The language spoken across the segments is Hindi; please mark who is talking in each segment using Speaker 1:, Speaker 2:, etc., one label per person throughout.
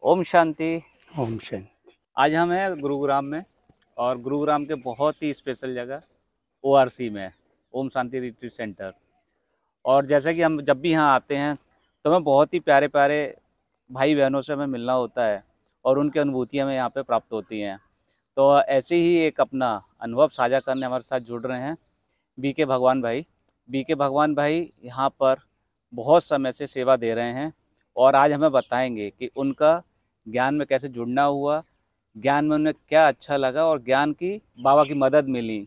Speaker 1: ओम शांति।
Speaker 2: ओम शांति।
Speaker 1: आज हम हैं गुरुग्राम में और गुरुग्राम के बहुत ही स्पेशल जगह ओआरसी में ओम शांति रिट्रीट सेंटर। और जैसा कि हम जब भी यहाँ आते हैं तो हमें बहुत ही प्यारे प्यारे भाई बहनों से हमें मिलना होता है और उनकी अनुभूतियाँ हमें यहाँ पे प्राप्त होती हैं। तो ऐसे ही एक अपना अनुभव साझा करने हमारे साथ जुड़ रहे हैं बीके भगवान भाई। बीके भगवान भाई यहाँ पर बहुत समय से सेवा दे रहे हैं और आज हमें बताएंगे कि उनका ज्ञान में कैसे जुड़ना हुआ, ज्ञान में उन्हें क्या अच्छा लगा और ज्ञान की बाबा की मदद मिली।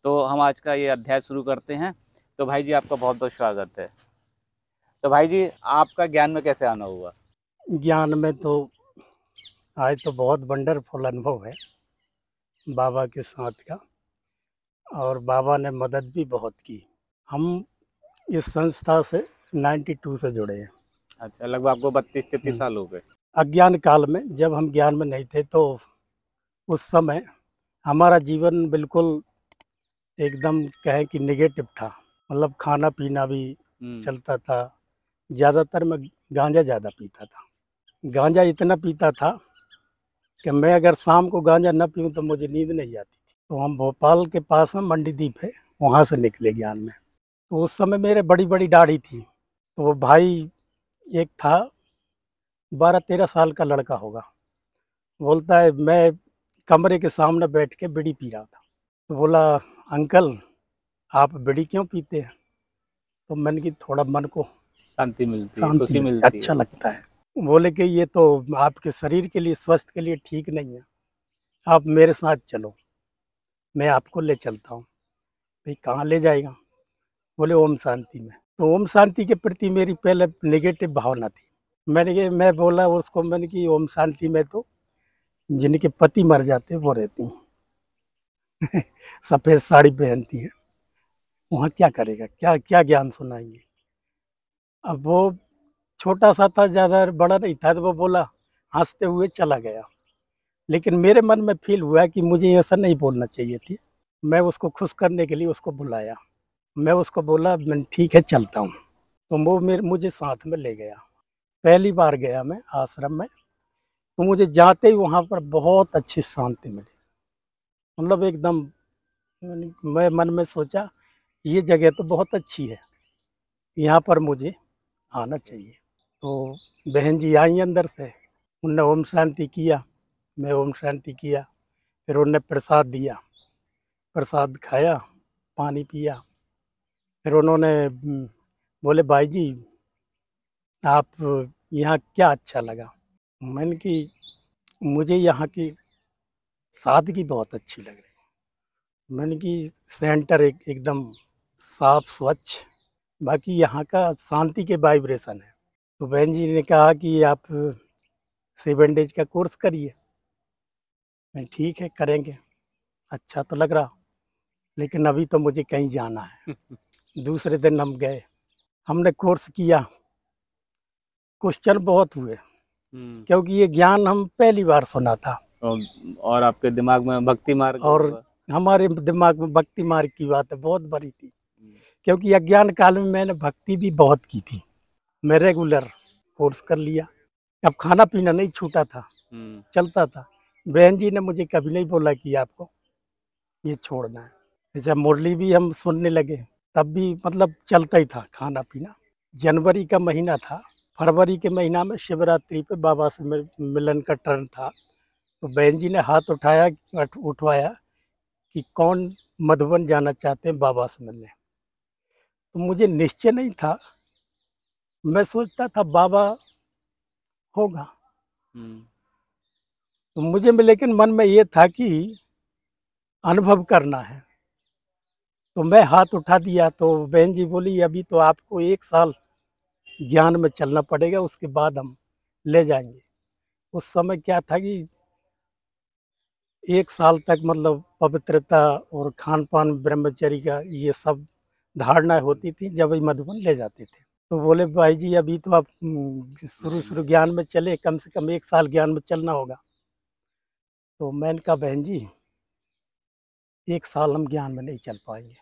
Speaker 1: तो हम आज का ये अध्याय शुरू करते हैं। तो भाई जी आपका बहुत बहुत स्वागत है। तो भाई जी आपका ज्ञान में कैसे आना हुआ?
Speaker 2: ज्ञान में तो आज तो बहुत वंडरफुल अनुभव है बाबा के साथ का, और बाबा ने मदद भी बहुत की। हम इस संस्था से 92 से जुड़े हैं।
Speaker 1: अच्छा, लगभग आपको 32-33 साल हो गए।
Speaker 2: अज्ञान काल में जब हम ज्ञान में नहीं थे तो उस समय हमारा जीवन बिल्कुल एकदम कहें कि नेगेटिव था। मतलब खाना पीना भी चलता था। ज़्यादातर मैं गांजा ज़्यादा पीता था। गांजा इतना पीता था कि मैं अगर शाम को गांजा न पीऊँ तो मुझे नींद नहीं आती थी। तो हम भोपाल के पास में मंडीदीप है, वहाँ से निकले ज्ञान में। तो उस समय मेरे बड़ी बड़ी दाढ़ी थी। तो वो भाई एक था 12-13 साल का लड़का होगा, बोलता है मैं कमरे के सामने बैठ के बीड़ी पी रहा था। तो बोला अंकल आप बीड़ी क्यों पीते हैं? तो मैंने कि थोड़ा मन को
Speaker 1: शांति मिलती है,
Speaker 2: शांति
Speaker 1: खुशी
Speaker 2: मिलती,
Speaker 1: मिलती
Speaker 2: अच्छा
Speaker 1: है।
Speaker 2: लगता है। बोले कि ये तो आपके शरीर के लिए, स्वास्थ्य के लिए ठीक नहीं है, आप मेरे साथ चलो, मैं आपको ले चलता हूँ। भाई कहाँ ले जाएगा? बोले ओम शांति में। तो ओम शांति के प्रति मेरी पहले नेगेटिव भावना थी। मैं बोला उसको, मैंने कि ओम शांति में तो जिनके पति मर जाते वो रहती हैं सफ़ेद साड़ी पहनती है, वहाँ क्या करेगा, क्या क्या ज्ञान सुनाएंगे? अब वो छोटा सा था, ज़्यादा बड़ा नहीं था, तो वो बोला, हंसते हुए चला गया। लेकिन मेरे मन में फील हुआ कि मुझे ऐसा नहीं बोलना चाहिए थी। मैं उसको खुश करने के लिए उसको बुलाया। मैं उसको बोला मैं ठीक है चलता हूँ। तो वो मुझे साथ में ले गया। पहली बार गया मैं आश्रम में, तो मुझे जाते ही वहाँ पर बहुत अच्छी शांति मिली। मतलब एकदम मैं मन में सोचा ये जगह तो बहुत अच्छी है, यहाँ पर मुझे आना चाहिए। तो बहन जी आई अंदर से, उनने ओम शांति किया, मैं ओम शांति किया, फिर उनने प्रसाद दिया, प्रसाद खाया, पानी पिया। फिर उन्होंने बोले भाई जी आप यहाँ क्या अच्छा लगा? मैंने कि मुझे यहाँ की सादगी बहुत अच्छी लग रही। मैंने कि सेंटर एकदम साफ स्वच्छ, बाकी यहाँ का शांति के वाइब्रेशन है। तो बहन जी ने कहा कि आप 7 डेज का कोर्स करिए। मैं ठीक है करेंगे, अच्छा तो लग रहा, लेकिन अभी तो मुझे कहीं जाना है। दूसरे दिन हम गए, हमने कोर्स किया। क्वेश्चन बहुत हुए क्योंकि ये ज्ञान हम पहली बार सुना था
Speaker 1: और आपके दिमाग में भक्ति मार्ग
Speaker 2: और
Speaker 1: होगा।
Speaker 2: हमारे दिमाग में भक्ति मार्ग की बात है बहुत बड़ी थी, क्योंकि अज्ञान काल में मैंने भक्ति भी बहुत की थी। मैं रेगुलर कोर्स कर लिया। अब खाना पीना नहीं छूटा था, चलता था। बहन जी ने मुझे कभी नहीं बोला कि आपको ये छोड़ना है। जब मुरली भी हम सुनने लगे तब भी मतलब चलता ही था खाना पीना। जनवरी का महीना था, फरवरी के महीना में शिवरात्रि पे बाबा से मिलन का टर्न था। तो बहन जी ने हाथ उठवाया कि कौन मधुबन जाना चाहते हैं बाबा से मिलने। तो मुझे निश्चय नहीं था, मैं सोचता था बाबा होगा। तो मुझे लेकिन मन में ये था कि अनुभव करना है। तो मैं हाथ उठा दिया। तो बहन जी बोली अभी तो आपको 1 साल ज्ञान में चलना पड़ेगा, उसके बाद हम ले जाएंगे। उस समय क्या था कि 1 साल तक मतलब पवित्रता और खान पान ब्रह्मचर्य का ये सब धारणाएं होती थी, जब ये मधुबन ले जाते थे। तो बोले भाई जी अभी तो आप शुरू शुरू ज्ञान में चले, कम से कम 1 साल ज्ञान में चलना होगा। तो मैंने कहा बहन जी 1 साल हम ज्ञान में नहीं चल पाएंगे,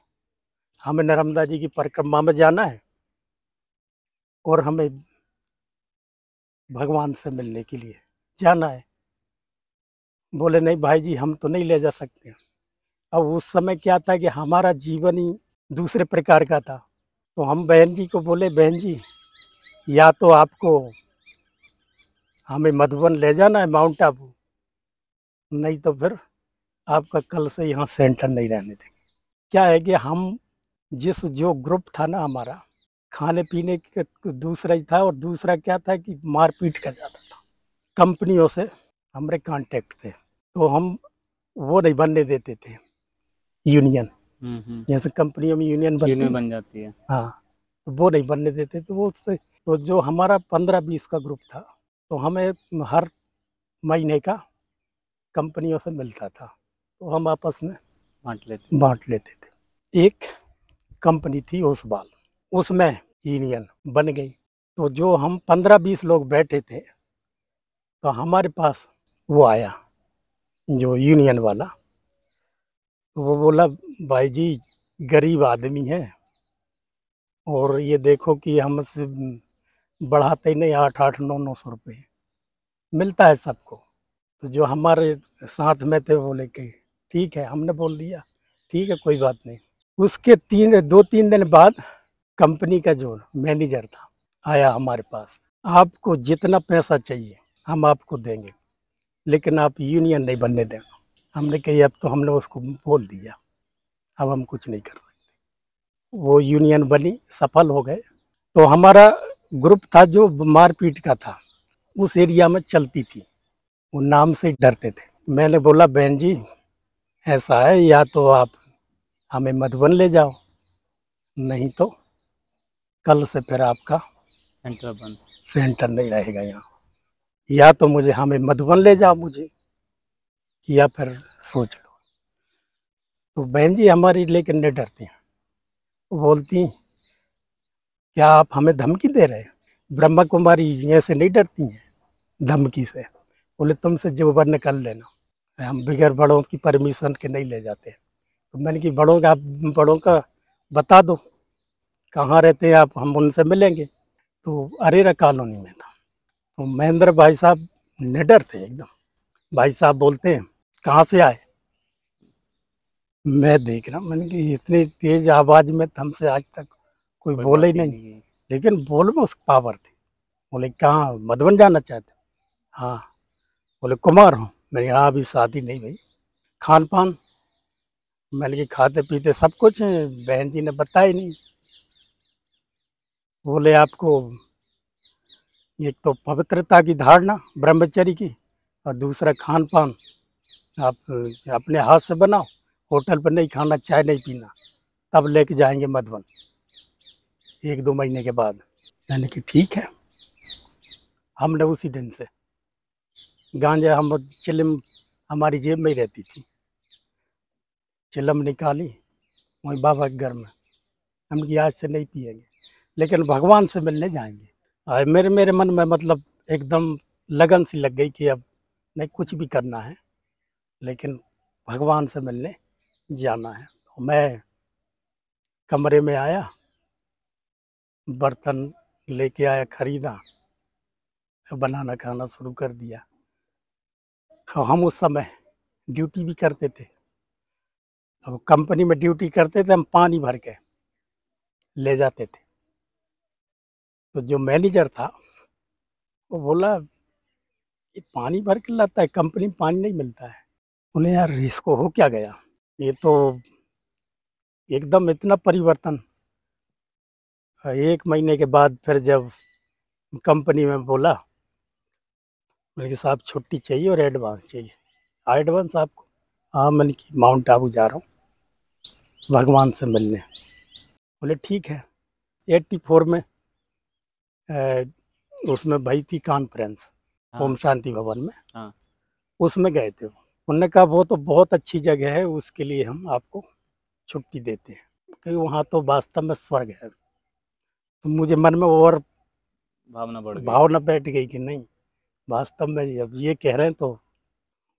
Speaker 2: हमें नर्मदा जी की परिक्रमा में जाना है और हमें भगवान से मिलने के लिए जाना है। बोले नहीं भाई जी हम तो नहीं ले जा सकते। अब उस समय क्या था कि हमारा जीवन ही दूसरे प्रकार का था। तो हम बहन जी को बोले बहन जी या तो आपको हमें मधुबन ले जाना है माउंट आबू, नहीं तो फिर आपका कल से यहाँ सेंटर नहीं रहने देंगे। क्या है कि हम जिस जो ग्रुप था ना हमारा, खाने पीने का दूसरा ही था और दूसरा क्या था कि मारपीट का ज़्यादा था। कंपनियों से हमारे कांटेक्ट थे तो हम वो नहीं बनने देते थे यूनियन। जैसे कंपनियों में यूनियन बनती
Speaker 1: यूनियन
Speaker 2: है,
Speaker 1: बन जाती है।
Speaker 2: हाँ, तो वो नहीं बनने देते तो वो उससे तो जो हमारा 15-20 का ग्रुप था तो हमें हर महीने का कंपनियों से मिलता था तो हम आपस में बांट लेते थे। एक कंपनी थी ओसवाल, उसमें यूनियन बन गई तो जो हम 15-20 लोग बैठे थे तो हमारे पास वो आया जो यूनियन वाला, तो वो बोला भाई जी गरीब आदमी है और ये देखो कि हमसे बढ़ाते ही नहीं 800-900 रुपये मिलता है सबको। तो जो हमारे साथ में थे वो बोले कि ठीक है, हमने बोल दिया ठीक है कोई बात नहीं। उसके 2-3 दिन बाद कंपनी का जो मैनेजर था आया हमारे पास, आपको जितना पैसा चाहिए हम आपको देंगे लेकिन आप यूनियन नहीं बनने देना। हमने कही अब तो हमने उसको बोल दिया, अब हम कुछ नहीं कर सकते। वो यूनियन बनी, सफल हो गए। तो हमारा ग्रुप था जो मारपीट का था, उस एरिया में चलती थी, वो नाम से डरते थे। मैंने बोला बहन जी ऐसा है या तो आप हमें मधुबन ले जाओ, नहीं तो कल से फिर आपका सेंटर नहीं रहेगा यहाँ। या तो मुझे हमें मधुबन ले जाओ मुझे, या फिर सोच लो। तो बहन जी हमारी लेकिन नहीं डरती हैं, बोलती क्या आप हमें धमकी दे रहे हैं? ब्रह्मा कुमारी ऐसे नहीं डरती हैं धमकी से। बोले तुमसे जो वन कर लेना, हम बगैर बड़ों की परमिशन के नहीं ले जाते। तो मैंने कि बड़ों का बता दो कहाँ रहते हैं आप, हम उनसे मिलेंगे। तो अरेरा कॉलोनी में था। तो महेंद्र भाई साहब निडर थे एकदम। भाई साहब बोलते हैं कहाँ से आए? मैं देख रहा हूँ, मैंने कि इतनी तेज आवाज में हमसे आज तक कोई बोले ही नहीं, लेकिन बोल में उसकी पावर थी। बोले कहाँ मधुबन जाना चाहते? हाँ। बोले कुमार हूँ? मैंने हाँ अभी शादी नहीं भाई। खान पान? मैंने कि खाते पीते सब कुछ है, बहन जी ने बताया नहीं। बोले आपको एक तो पवित्रता की धारणा ब्रह्मचर्य की, और दूसरा खान पान आप अपने हाथ से बनाओ, होटल पर नहीं खाना, चाय नहीं पीना, तब लेके जाएंगे मधुबन 1-2 महीने के बाद। मैंने कि ठीक है। हमने उसी दिन से गांजा हम चिलम हमारी जेब में ही रहती थी, चिलम निकाली वहीं बाबा के घर में। हम कि आज से नहीं पिएंगे लेकिन भगवान से मिलने जाएंगे। मेरे मेरे मन में मतलब एकदम लगन सी लग गई कि अब नहीं कुछ भी करना है लेकिन भगवान से मिलने जाना है। तो मैं कमरे में आया, बर्तन लेके आया, खरीदा, बनाना खाना शुरू कर दिया। हम उस समय ड्यूटी भी करते थे, अब कंपनी में ड्यूटी करते थे, हम पानी भर के ले जाते थे। तो जो मैनेजर था वो बोला ये पानी भर के लाता है, कंपनी में पानी नहीं मिलता है। उन्हें यार इसको हो क्या गया, ये तो एकदम इतना परिवर्तन। 1 महीने के बाद फिर जब कंपनी में बोला, मैंने कहा साहब छुट्टी चाहिए और एडवांस चाहिए। एडवांस आपको? हाँ, मैंने कि माउंट आबू जा रहा हूँ भगवान से मिलने। बोले ठीक है। 84 में उसमें भई थी कॉन्फ्रेंस, ओम शांति भवन में, उसमें गए थे। उन्होंने कहा वो तो बहुत अच्छी जगह है, उसके लिए हम आपको छुट्टी देते हैं क्योंकि वहाँ तो वास्तव में स्वर्ग है। तो मुझे मन में और भावना बैठ गई कि नहीं वास्तव में जब ये कह रहे हैं तो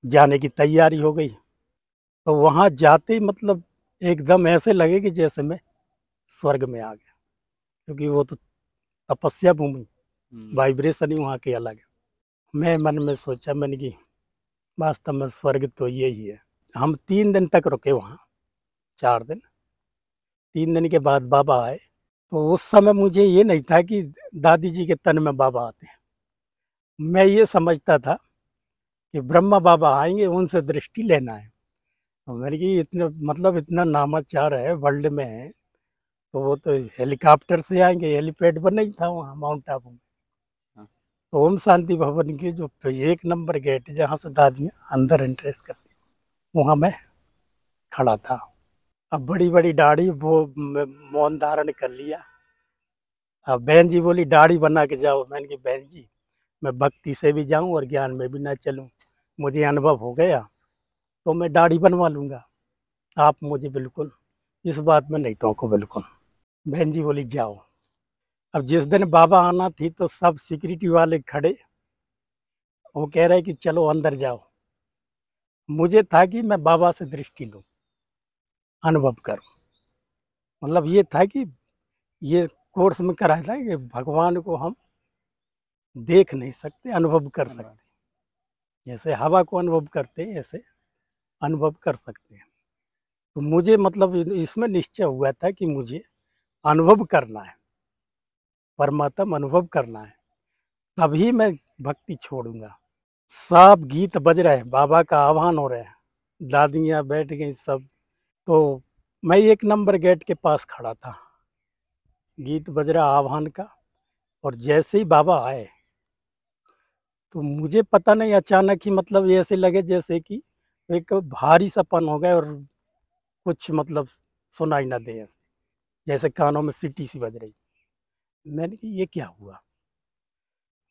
Speaker 2: जाने की तैयारी हो गई। तो वहाँ जाते ही मतलब एकदम ऐसे लगे कि जैसे मैं स्वर्ग में आ गया, क्योंकि वो तो तपस्या भूमि, वाइब्रेशन ही वहाँ की अलग है। मैं मन में सोचा, मैंने कि वास्तव में स्वर्ग तो यही है। हम 3 दिन तक रुके वहाँ, 4 दिन। 3 दिन के बाद बाबा आए, तो उस समय मुझे ये नहीं था कि दादी जी के तन में बाबा आते हैं। मैं ये समझता था कि ब्रह्मा बाबा आएँगे, उनसे दृष्टि लेना है। तो मैंने कि इतने मतलब इतना नामाचार है, वर्ल्ड में है, तो वो तो हेलीकॉप्टर से आएँगे, हेलीपैड पर नहीं था वहाँ माउंट आबू में।
Speaker 1: हाँ।
Speaker 2: तो ओम शांति भवन की जो 1 नंबर गेट जहाँ से दादियाँ अंदर एंट्रेंस करती, वहाँ मैं खड़ा था। अब बड़ी-बड़ी दाढ़ी वो मौन धारण कर लिया। अब बहन जी बोली दाढ़ी बना के जाओ। मैंने कहा बहन जी, मैं भक्ति से भी जाऊँ और ज्ञान में भी ना चलूँ। मुझे अनुभव हो गया, तो मैं दाढ़ी बनवा लूँगा। आप मुझे बिल्कुल इस बात में नहीं टोको बिल्कुल। बहन जी बोली जाओ। अब जिस दिन बाबा आना थी तो सब सिक्योरिटी वाले खड़े, वो कह रहे कि चलो अंदर जाओ। मुझे था कि मैं बाबा से दृष्टि लूँ, अनुभव करूँ। मतलब ये था कि ये कोर्स में कराया था कि भगवान को हम देख नहीं सकते, अनुभव कर सकते हैं। जैसे हवा को अनुभव करते हैं, ऐसे अनुभव कर सकते हैं। तो मुझे मतलब इसमें निश्चय हुआ था कि मुझे अनुभव करना है, परमात्म अनुभव करना है, तभी मैं भक्ति छोड़ूँगा। सब गीत बज रहे हैं, बाबा का आह्वान हो रहा है, दादियाँ बैठ गई सब। तो मैं 1 नंबर गेट के पास खड़ा था, गीत बज रहा आह्वान का, और जैसे ही बाबा आए, तो मुझे पता नहीं अचानक ही मतलब ऐसे लगे जैसे कि एक भारी सपन हो गए और कुछ मतलब सुनाई ना दे ऐसे, जैसे कानों में सीटी सी बज रही। मैंने कहा ये क्या हुआ?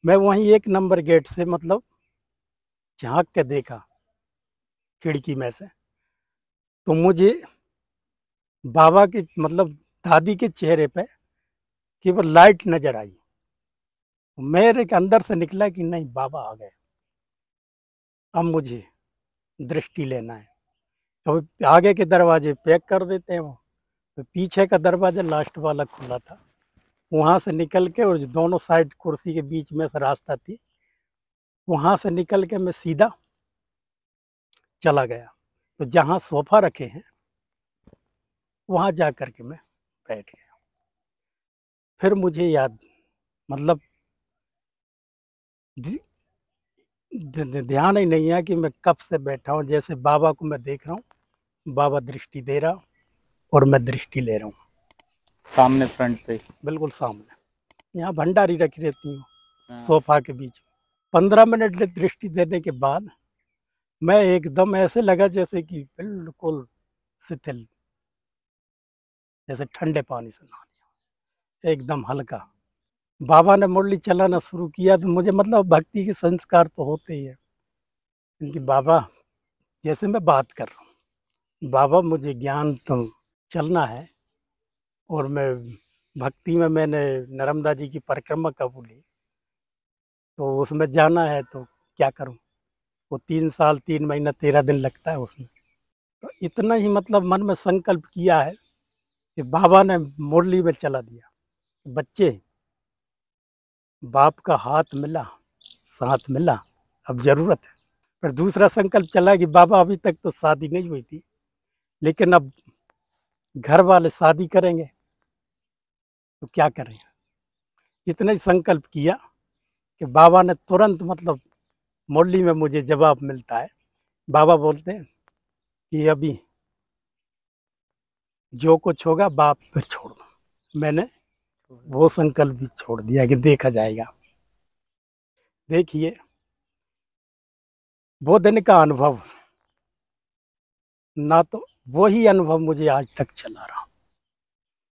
Speaker 2: मैं वहीं 1 नंबर गेट से मतलब झाँक के देखा खिड़की में से, तो मुझे बाबा के मतलब दादी के चेहरे पे केवल लाइट नज़र आई। मेरे के अंदर से निकला कि नहीं बाबा आ गए, अब मुझे दृष्टि लेना है। अब आगे के दरवाजे पैक कर देते हैं वो, तो पीछे का दरवाज़ा लास्ट वाला खुला था। वहाँ से निकल के, और जो दोनों साइड कुर्सी के बीच में से रास्ता थी, वहाँ से निकल के मैं सीधा चला गया। तो जहाँ सोफ़ा रखे हैं, वहाँ जा कर के मैं बैठ गया। फिर मुझे याद मतलब ध ध ध ध्यान ही नहीं है कि मैं कब से बैठा हूँ, जैसे बाबा को मैं देख रहा हूँ, बाबा दृष्टि दे रहा और मैं दृष्टि ले रहा हूँ,
Speaker 1: सामने फ्रंट पे।
Speaker 2: बिल्कुल सामने। यहाँ भंडारी रखी रहती हूँ
Speaker 1: हाँ।
Speaker 2: सोफ़ा के बीच में। 15 मिनट दृष्टि देने के बाद मैं एकदम ऐसे लगा जैसे कि बिल्कुल शिथिल, जैसे ठंडे पानी से नहा लिया, एकदम हल्का। बाबा ने मुरली चलाना शुरू किया, तो मुझे मतलब भक्ति के संस्कार तो होते ही हैं, क्योंकि बाबा जैसे मैं बात कर रहा हूँ, बाबा मुझे ज्ञान तो चलना है, और मैं भक्ति में मैंने नर्मदा जी की परिक्रमा कबूली, तो उसमें जाना है तो क्या करूँ? वो 3 साल 3 महीना 13 दिन लगता है उसमें। तो इतना ही मतलब मन में संकल्प किया है कि बाबा ने मुरली में चला दिया, बच्चे बाप का हाथ मिला, साथ मिला, अब ज़रूरत है। फिर दूसरा संकल्प चला कि बाबा अभी तक तो शादी नहीं हुई थी, लेकिन अब घर वाले शादी करेंगे, तो क्या करें? इतना ही संकल्प किया कि बाबा ने तुरंत मतलब मुरली में मुझे जवाब मिलता है। बाबा बोलते हैं कि अभी जो कुछ होगा बाप पे छोड़ दो। मैंने वो संकल्प भी छोड़ दिया कि देखा जाएगा। देखिए, वो दिन का अनुभव, ना तो वही अनुभव मुझे आज तक चला रहा।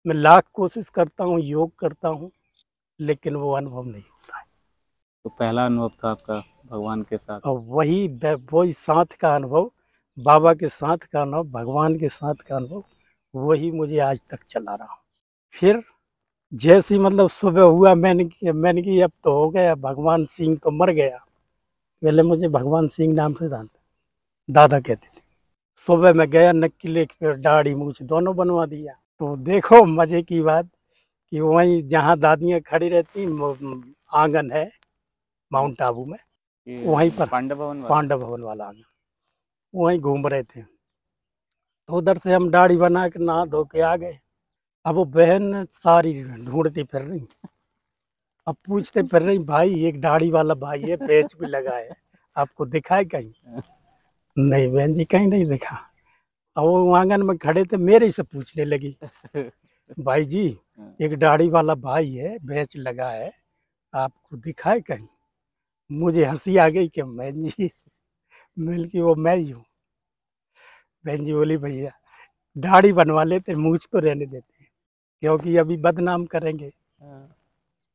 Speaker 2: मैं लाख कोशिश करता हूँ, योग करता हूँ, लेकिन वो अनुभव नहीं होता है।
Speaker 1: तो पहला अनुभव था आपका भगवान के साथ।
Speaker 2: और वही साथ का अनुभव, बाबा के साथ का अनुभव, भगवान के साथ का अनुभव, वही मुझे आज तक चला रहा। फिर जैसे ही मतलब सुबह हुआ, मैंने कि अब तो हो गया, भगवान सिंह तो मर गया। पहले मुझे भगवान सिंह नाम से जानते, दादा कहते थे। सुबह मैं गया, नक्की लेके फिर दाढ़ी मूछ दोनों बनवा दिया। तो देखो मजे की बात कि वहीं जहाँ दादियाँ खड़ी रहती, आंगन है माउंट आबू में, वहीं पर
Speaker 1: पांडव भवन वाला?
Speaker 2: पांडव भवन वाला आंगन, वहीं घूम रहे थे। तो उधर से हम दाढ़ी बना के नहा धो के आ गए। अब वो बहन सारी ढूंढती फिर रही, अब पूछते फिर रही, भाई एक दाढ़ी वाला भाई है, पेच भी लगा है, आपको दिखा है कहीं? नहीं बहन जी, कहीं नहीं दिखा। अब वो आंगन में खड़े थे, मेरे से पूछने लगी, भाई जी एक दाढ़ी वाला भाई है, बेच लगा है, आपको दिखा है कहीं? मुझे हंसी आ गई कि बहन जी मिल की वो मैं ही हूँ। बहन जी बोली, भैया दाढ़ी बनवा लेते, मूछ तो रहने देते, क्योंकि अभी बदनाम करेंगे।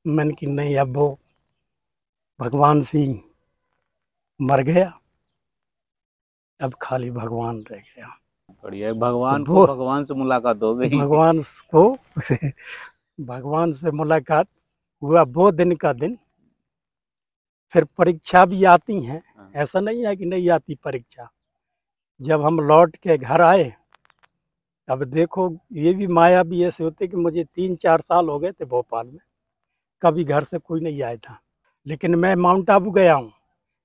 Speaker 2: मैंने कि नहीं, अब वो भगवान सिंह मर गया, अब खाली भगवान रह गया।
Speaker 1: बढ़िया,
Speaker 2: तो वो
Speaker 1: भगवान से मुलाकात हो गई।
Speaker 2: भगवान को भगवान से मुलाकात हुआ वो दिन का दिन। फिर परीक्षा भी आती हैं,
Speaker 1: हाँ।
Speaker 2: ऐसा नहीं है कि नहीं आती परीक्षा। जब हम लौट के घर आए, अब देखो ये भी माया भी ऐसे होते कि मुझे 3-4 साल हो गए थे भोपाल में, कभी घर से कोई नहीं आया था, लेकिन मैं माउंट आबू गया हूँ।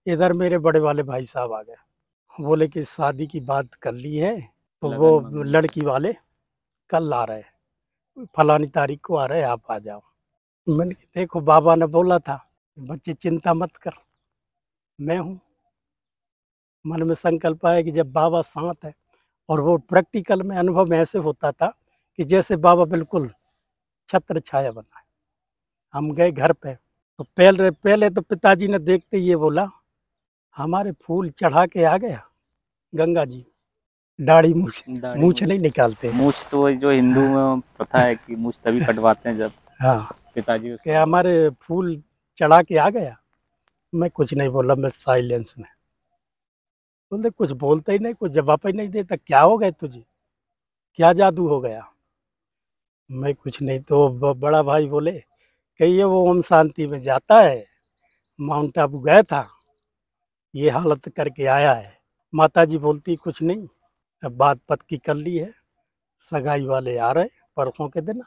Speaker 2: इधर मेरे बड़े वाले भाई साहब आ गए, बोले कि शादी की बात कर ली है, तो वो
Speaker 1: लगन वगन।
Speaker 2: लड़की वाले कल आ रहे, फलानी तारीख को आ रहे, आप आ जाओ। मैंने कहा देखो बाबा ने बोला था, बच्चे चिंता मत कर, मैं हूँ। मन में संकल्प आया कि जब बाबा साथ है, और वो प्रैक्टिकल में अनुभव में ऐसे होता था कि जैसे बाबा बिल्कुल छत्र छाया बना है। हम गए घर पे, तो पहले पहले तो पिताजी ने देखते ही ये बोला, हमारे फूल चढ़ा के आ गया गंगा जी, दाढ़ी मूछ
Speaker 1: दाढ़ी
Speaker 2: मूछ
Speaker 1: मूछ,
Speaker 2: नहीं निकालते।
Speaker 1: मूछ तो वही जो हिंदू
Speaker 2: हाँ
Speaker 1: में प्रथा है कि मूछ तभी कटवाते हैं जब
Speaker 2: हाँ,
Speaker 1: पिताजी
Speaker 2: कि
Speaker 1: उसके।
Speaker 2: हमारे फूल चढ़ा के आ गया। मैं कुछ नहीं बोला, मैं साइलेंस में। बोलते कुछ बोलते ही नहीं, कुछ जवाब ही नहीं देता, क्या हो गया तुझे, क्या जादू हो गया? मैं कुछ नहीं। तो बड़ा भाई बोले, कहिए वो ओम शांति में जाता है, माउंट आबू गया था, ये हालत करके आया है। माता जी बोलती कुछ नहीं, अब बात पक्की कर ली है, सगाई वाले आ रहे परसों के दिन।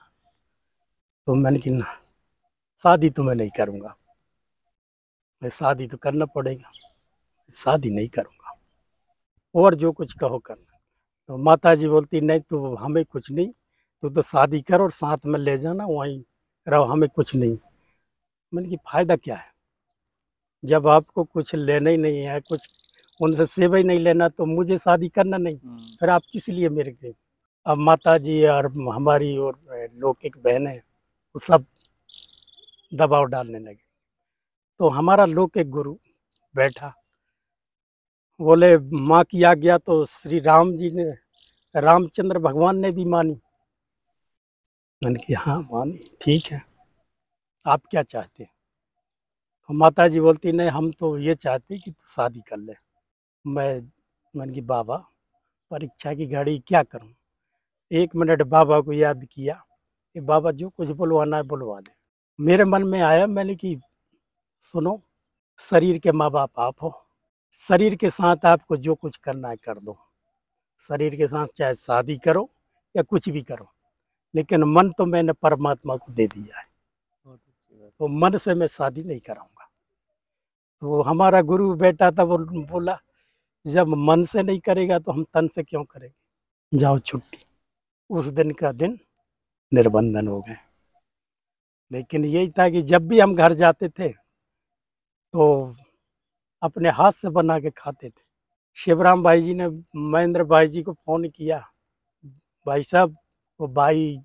Speaker 2: तो मैंने कि ना, शादी तो मैं नहीं करूँगा, मैं शादी तो करना पड़ेगा, शादी नहीं करूँगा, और जो कुछ कहो करना। तो माता जी बोलती नहीं, तो हमें कुछ नहीं, तू तो शादी कर और साथ में ले जाना, वहीं रहो, हमें कुछ नहीं। मैंने कि फ़ायदा क्या है, जब आपको कुछ लेना ही नहीं है, कुछ उनसे सेवा ही नहीं लेना, तो मुझे शादी करना नहीं, फिर आप किस लिए मेरे के? अब माता जी और हमारी और लोग एक बहन है, वो सब दबाव डालने लगे। तो हमारा लोक एक गुरु बैठा, बोले माँ की आज्ञा तो श्री राम जी ने, रामचंद्र भगवान ने भी मानी। मैंने कि हाँ मानी, ठीक है, आप क्या चाहते हैं? तो माता जी बोलती नहीं, हम तो ये चाहते कि तू शादी कर ले। मैंने कि बाबा परीक्षा की घड़ी क्या करूं? 1 मिनट बाबा को याद किया कि बाबा जो कुछ बुलवाना है बुलवा दे। मेरे मन में आया, मैंने कि सुनो, शरीर के माँ बाप आप हो, शरीर के साथ आपको जो कुछ करना है कर दो, शरीर के साथ चाहे शादी करो या कुछ भी करो, लेकिन मन तो मैंने परमात्मा को दे दिया है, तो मन से मैं शादी नहीं कराऊंगा। तो हमारा गुरु बेटा था, वो बोला जब मन से नहीं करेगा तो हम तन से क्यों करेंगे, जाओ छुट्टी। उस दिन का दिन निर्बंधन हो गए। लेकिन यही था कि जब भी हम घर जाते थे तो अपने हाथ से बना के खाते थे। शिवराम भाई जी ने महेंद्र भाई जी को फ़ोन किया, भाई साहब वो भाई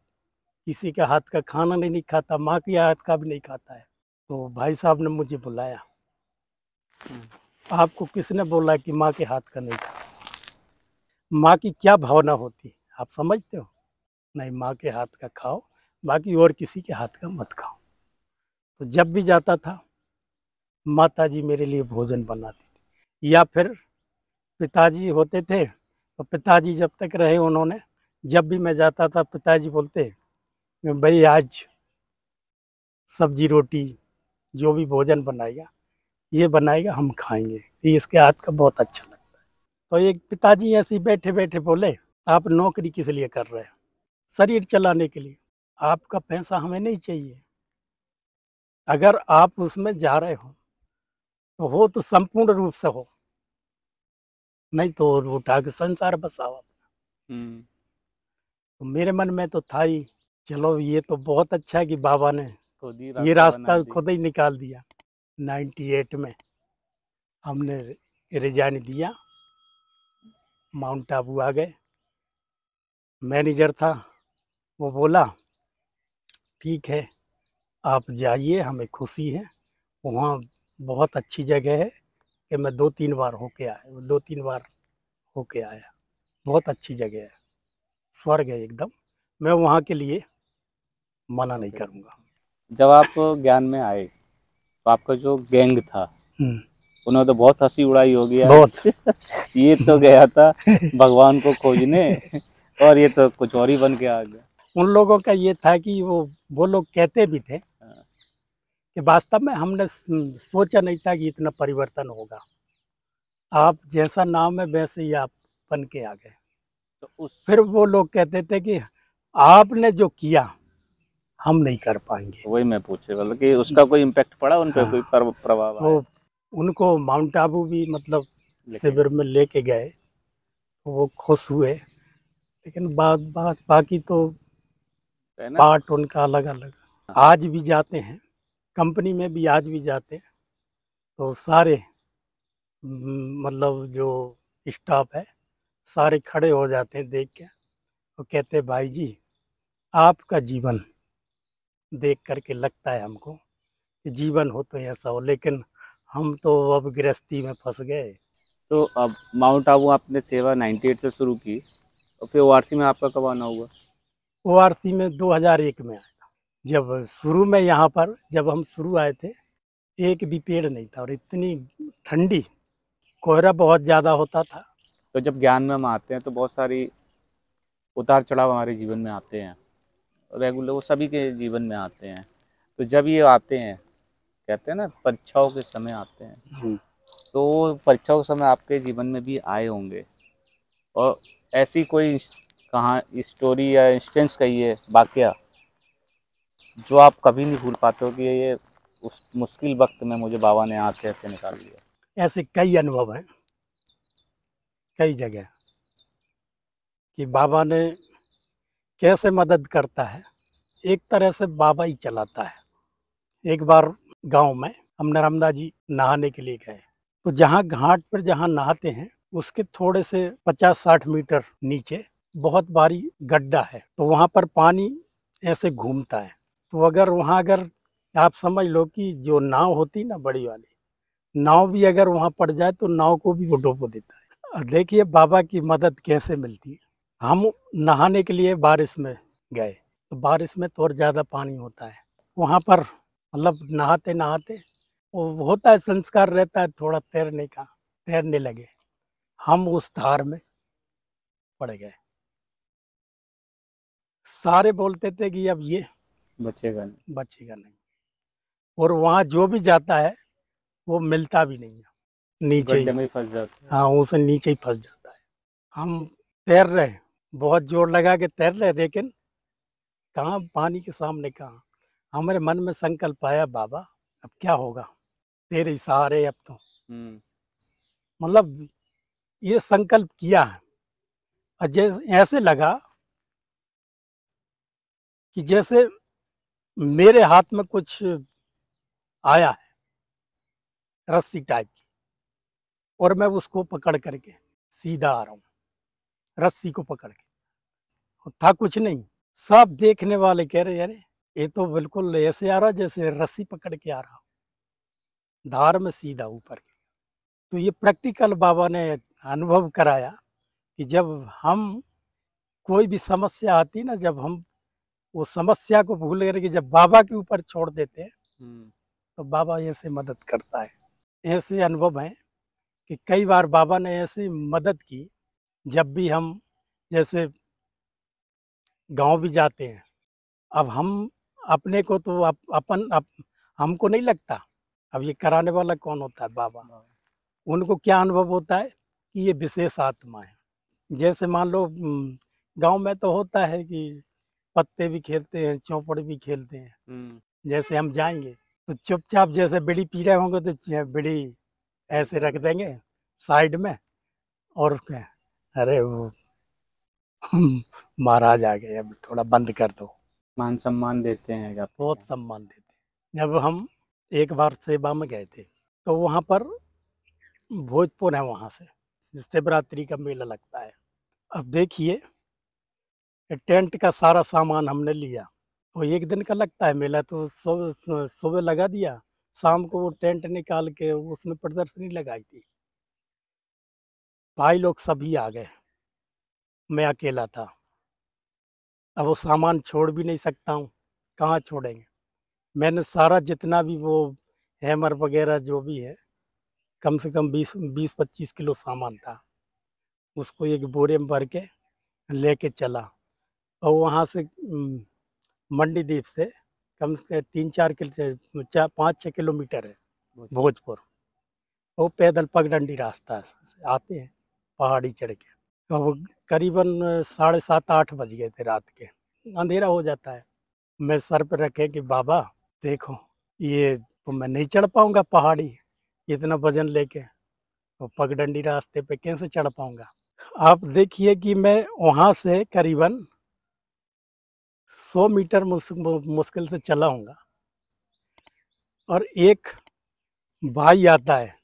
Speaker 2: किसी के हाथ का खाना नहीं खाता, माँ के हाथ का भी नहीं खाता है। तो भाई साहब ने मुझे बुलाया, आपको किसने बोला कि माँ के हाथ का नहीं खाता? माँ की क्या भावना होती है आप समझते हो? नहीं, माँ के हाथ का खाओ, बाकी और किसी के हाथ का मत खाओ। तो जब भी जाता था माता जी मेरे लिए भोजन बनाती थी, या फिर पिताजी होते थे, तो पिताजी जब तक रहे उन्होंने, जब भी मैं जाता था पिताजी बोलते, भाई आज सब्जी रोटी जो भी भोजन बनाएगा, ये बनाएगा, हम खाएंगे, ये इसके हाथ का बहुत अच्छा लगता है। तो एक पिताजी ऐसे ही बैठे बैठे बोले, आप नौकरी किस लिए कर रहे हैं? शरीर चलाने के लिए, आपका पैसा हमें नहीं चाहिए। अगर आप उसमें जा रहे हो तो हो तो संपूर्ण रूप से हो, नहीं तो उठा के संसार बसाओ।
Speaker 1: हम्म।
Speaker 2: तो मेरे मन में तो था ही, चलो ये तो बहुत अच्छा है कि बाबा ने
Speaker 1: खुद ही
Speaker 2: ये
Speaker 1: रास्ता बना
Speaker 2: रास्ता
Speaker 1: दिया।
Speaker 2: खुद ही निकाल दिया। 98 में हमने रिजाइन दिया, माउंट आबू आ गए। मैनेजर था, वो बोला ठीक है आप जाइए, हमें खुशी है, वहाँ बहुत अच्छी जगह है कि मैं 2-3 बार होके आया, 2-3 बार होके आया, बहुत अच्छी जगह है, स्वर्ग है एकदम। मैं वहाँ के लिए मना नहीं
Speaker 1: ओके।
Speaker 2: करूँगा।
Speaker 1: जब आप ज्ञान में आए तो आपका जो गैंग था
Speaker 2: हुँ,
Speaker 1: उन्होंने तो बहुत हंसी उड़ाई होगी यार।
Speaker 2: बहुत।
Speaker 1: ये तो गया था भगवान को खोजने और ये तो कुछ और ही बन के आ गया।
Speaker 2: उन लोगों का ये था कि वो लोग कहते भी थे
Speaker 1: हाँ,
Speaker 2: कि वास्तव में हमने सोचा नहीं था कि इतना परिवर्तन होगा। आप जैसा नाम है वैसे ही आप बन के आ गए।
Speaker 1: तो उस
Speaker 2: फिर वो लोग कहते थे कि आपने जो किया हम नहीं कर पाएँगे।
Speaker 1: वही मैं पूछने वाला कि उसका कोई इम्पैक्ट पड़ा उन पे, कोई
Speaker 2: हाँ,
Speaker 1: प्रभाव
Speaker 2: तो
Speaker 1: आया
Speaker 2: उनको माउंट आबू भी मतलब
Speaker 1: लेके
Speaker 2: शिविर
Speaker 1: गए?
Speaker 2: में लेके गए, तो वो खुश हुए। लेकिन बात बात बाकी तो
Speaker 1: है ना।
Speaker 2: पार्ट उनका अलग-अलग।
Speaker 1: हाँ,
Speaker 2: आज भी जाते हैं, कंपनी में भी आज भी जाते हैं, तो सारे मतलब जो स्टाफ है, सारे खड़े हो जाते हैं देख के। वो कहते हैं भाई जी, आपका जीवन देख कर के लगता है हमको कि जीवन हो तो ऐसा हो, लेकिन हम तो अब गृहस्थी में फँस गए।
Speaker 1: तो अब माउंट आबू आपने सेवा 98 से शुरू की और फिर ओआरसी में आपका कब आना हुआ?
Speaker 2: ओआरसी में 2001 में आया। जब शुरू में यहाँ पर जब हम शुरू आए थे, एक भी पेड़ नहीं था और इतनी ठंडी, कोहरा बहुत ज़्यादा होता था।
Speaker 1: तो जब ज्ञान में हम आते हैं तो बहुत सारी उतार चढ़ाव हमारे जीवन में आते हैं, रेगुलर वो सभी के जीवन में आते हैं। तो जब ये आते हैं, कहते हैं ना परीक्षाओं के समय आते हैं,
Speaker 2: हुँ।
Speaker 1: तो वो परीक्षाओं के समय आपके जीवन में भी आए होंगे और ऐसी कोई कहाँ स्टोरी या इंस्टेंस कहिए वाकया जो आप कभी नहीं भूल पाते हो कि ये उस मुश्किल वक्त में मुझे बाबा ने यहाँ से ऐसे निकाल दिया।
Speaker 2: ऐसे कई अनुभव हैं, कई जगह कि बाबा ने कैसे मदद करता है, एक तरह से बाबा ही चलाता है। एक बार गाँव में हम नर्मदा जी नहाने के लिए गए, तो जहाँ घाट पर जहाँ नहाते हैं, उसके थोड़े से 50-60 मीटर नीचे बहुत भारी गड्ढा है, तो वहाँ पर पानी ऐसे घूमता है। तो अगर आप समझ लो कि जो नाव होती ना बड़ी वाली, नाव भी अगर वहाँ पड़ जाए तो नाव को भी वो डुबो देता है। देखिए बाबा की मदद कैसे मिलती है। हम नहाने के लिए बारिश में गए, तो बारिश में तो और ज़्यादा पानी होता है। वहाँ पर मतलब नहाते-नहाते वो होता है, संस्कार रहता है थोड़ा तैरने का, तैरने लगे। हम उस धार में पड़ गए। सारे बोलते थे कि अब ये
Speaker 1: बचेगा नहीं।
Speaker 2: बचेगा नहीं, और वहाँ जो भी जाता है वो मिलता भी नहीं है,
Speaker 1: वो
Speaker 2: नीचे
Speaker 1: गड्ढे
Speaker 2: ही।
Speaker 1: में ही फंस जाते हैं।
Speaker 2: हाँ, उसे नीचे ही फँस जाता है। हम तैर रहे, बहुत जोर लगा के तैर रहे, लेकिन कहाँ पानी के सामने कहाँ। हमारे मन में संकल्प आया, बाबा अब क्या होगा? तेरे ही सहारे अब तो।
Speaker 1: हम्म।
Speaker 2: मतलब ये संकल्प किया है और ऐसे लगा कि जैसे मेरे हाथ में कुछ आया है, रस्सी टाइप की, और मैं उसको पकड़ करके सीधा आ रहा हूँ, रस्सी को पकड़ के। था कुछ नहीं। सब देखने वाले कह रहे अरे ये तो बिल्कुल ऐसे आ रहा जैसे रस्सी पकड़ के आ रहा, धार में सीधा ऊपर। तो ये प्रैक्टिकल बाबा ने अनुभव कराया कि जब हम कोई भी समस्या आती ना, जब हम वो समस्या को भूल करके जब बाबा के ऊपर छोड़ देते हैं,
Speaker 1: हम्म।
Speaker 2: तो बाबा ऐसे मदद करता है। ऐसे अनुभव हैं कि कई बार बाबा ने ऐसी मदद की, जब भी हम जैसे गांव भी जाते हैं। अब हम अपने को तो हमको नहीं लगता, अब ये कराने वाला कौन होता है? बाबा। उनको क्या अनुभव होता है कि ये विशेष आत्मा है। जैसे मान लो गांव में तो होता है कि पत्ते भी खेलते हैं, चौपड़ भी खेलते हैं।
Speaker 1: हम्म।
Speaker 2: जैसे हम जाएंगे तो चुपचाप जैसे बीड़ी पी रहे होंगे तो बीड़ी ऐसे रख देंगे साइड में और क्या, अरे वो महाराज आ गए, अब थोड़ा बंद कर दो।
Speaker 1: मान सम्मान देते हैं क्या आपके
Speaker 2: बहुत
Speaker 1: यहाँ?
Speaker 2: सम्मान देते हैं। जब हम एक बार सेवा में गए थे तो वहाँ पर भोजपुर है, वहाँ से शिवरात्रि का मेला लगता है। अब देखिए, टेंट का सारा सामान हमने लिया, वो एक दिन का लगता है मेला, तो सुबह लगा दिया, शाम को वो टेंट निकाल के उसमें प्रदर्शनी लगाई थी। भाई लोग सभी आ गए, मैं अकेला था। अब वो सामान छोड़ भी नहीं सकता हूँ, कहाँ छोड़ेंगे। मैंने सारा जितना भी वो हैमर वगैरह जो भी है, कम से कम 20-25 किलो सामान था, उसको एक बोरे में भर के लेके चला। और वहाँ से मंडी द्वीप से कम से 3-4 किलो, 5-6 किलोमीटर है भोजपुर। वो पैदल पगडंडी रास्ता से आते हैं पहाड़ी चढ़ के। तो वो करीबन 7:30-8 बज गए थे रात के, अंधेरा हो जाता है। मैं सर पे रखे कि बाबा देखो, ये तो मैं नहीं चढ़ पाऊंगा पहाड़ी, इतना वजन लेके, तो पगडंडी रास्ते पे कैसे चढ़ पाऊंगा। आप देखिए कि मैं वहाँ से करीबन 100 मीटर मुश्किल से चला हूँगा, और एक भाई आता है,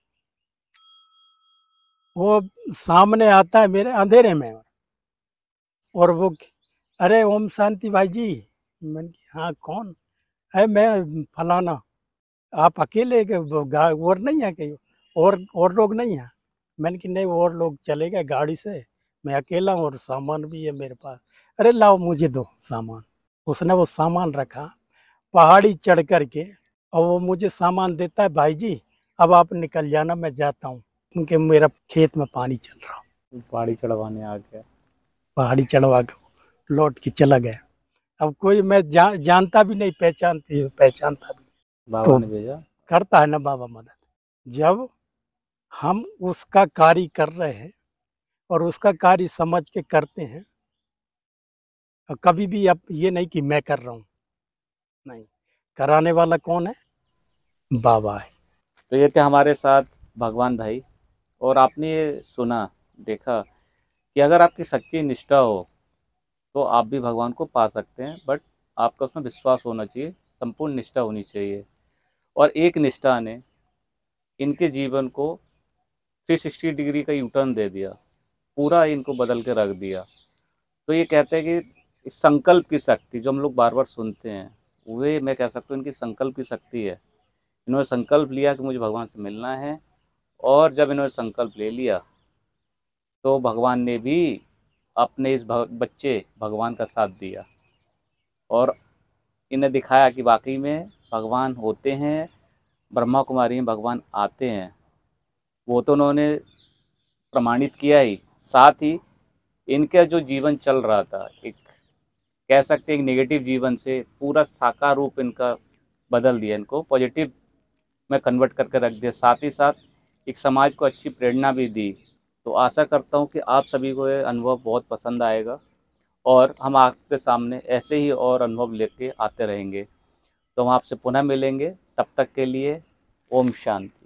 Speaker 2: वो सामने आता है मेरे अंधेरे में, और वो, अरे ओम शांति भाई जी। मैंने कहा, हाँ कौन है? मैं फलाना। आप अकेले के और नहीं है कहीं? और लोग नहीं हैं? मैंने कि नहीं, और लोग चले गए गाड़ी से, मैं अकेला हूँ और सामान भी है मेरे पास। अरे लाओ मुझे दो सामान। उसने वो सामान रखा पहाड़ी चढ़ कर के, और वो मुझे सामान देता है, भाई जी अब आप निकल जाना, मैं जाता हूँ, क्योंकि मेरा खेत में पानी चल रहा।
Speaker 1: पहाड़ी चढ़वाने आ गया।
Speaker 2: पहाड़ी चढ़वा के लौट के चला गया। अब कोई मैं जानता भी नहीं, पहचानता भी।
Speaker 1: बाबा
Speaker 2: तो
Speaker 1: ने भेजा।
Speaker 2: करता है ना बाबा मदद। जब हम उसका कार्य कर रहे हैं और उसका कार्य समझ के करते हैं, और कभी भी अब ये नहीं कि मैं कर रहा हूँ, नहीं, कराने वाला कौन है? बाबा है।
Speaker 1: तो ये थे हमारे साथ भगवान भाई। और आपने ये सुना, देखा कि अगर आपकी सच्ची निष्ठा हो तो आप भी भगवान को पा सकते हैं, बट आपका उसमें विश्वास होना चाहिए, संपूर्ण निष्ठा होनी चाहिए। और एक निष्ठा ने इनके जीवन को 360 डिग्री का यू टर्न दे दिया, पूरा इनको बदल के रख दिया। तो ये कहते हैं कि संकल्प की शक्ति जो हम लोग बार बार सुनते हैं, वे मैं कह सकता हूँ इनकी संकल्प की शक्ति है। इन्होंने संकल्प लिया कि मुझे भगवान से मिलना है, और जब इन्होंने संकल्प ले लिया तो भगवान ने भी अपने इस बच्चे भगवान का साथ दिया, और इन्हें दिखाया कि वाकई में भगवान होते हैं, ब्रह्मा कुमारी में भगवान आते हैं। वो तो उन्होंने प्रमाणित किया ही, साथ ही इनका जो जीवन चल रहा था, एक कह सकते हैं एक नेगेटिव जीवन से पूरा साकार रूप इनका बदल दिया, इनको पॉजिटिव में कन्वर्ट करके रख दिया, साथ ही साथ एक समाज को अच्छी प्रेरणा भी दी। तो आशा करता हूँ कि आप सभी को ये अनुभव बहुत पसंद आएगा, और हम आपके सामने ऐसे ही और अनुभव लेके आते रहेंगे। तो हम आपसे पुनः मिलेंगे, तब तक के लिए ओम शांति।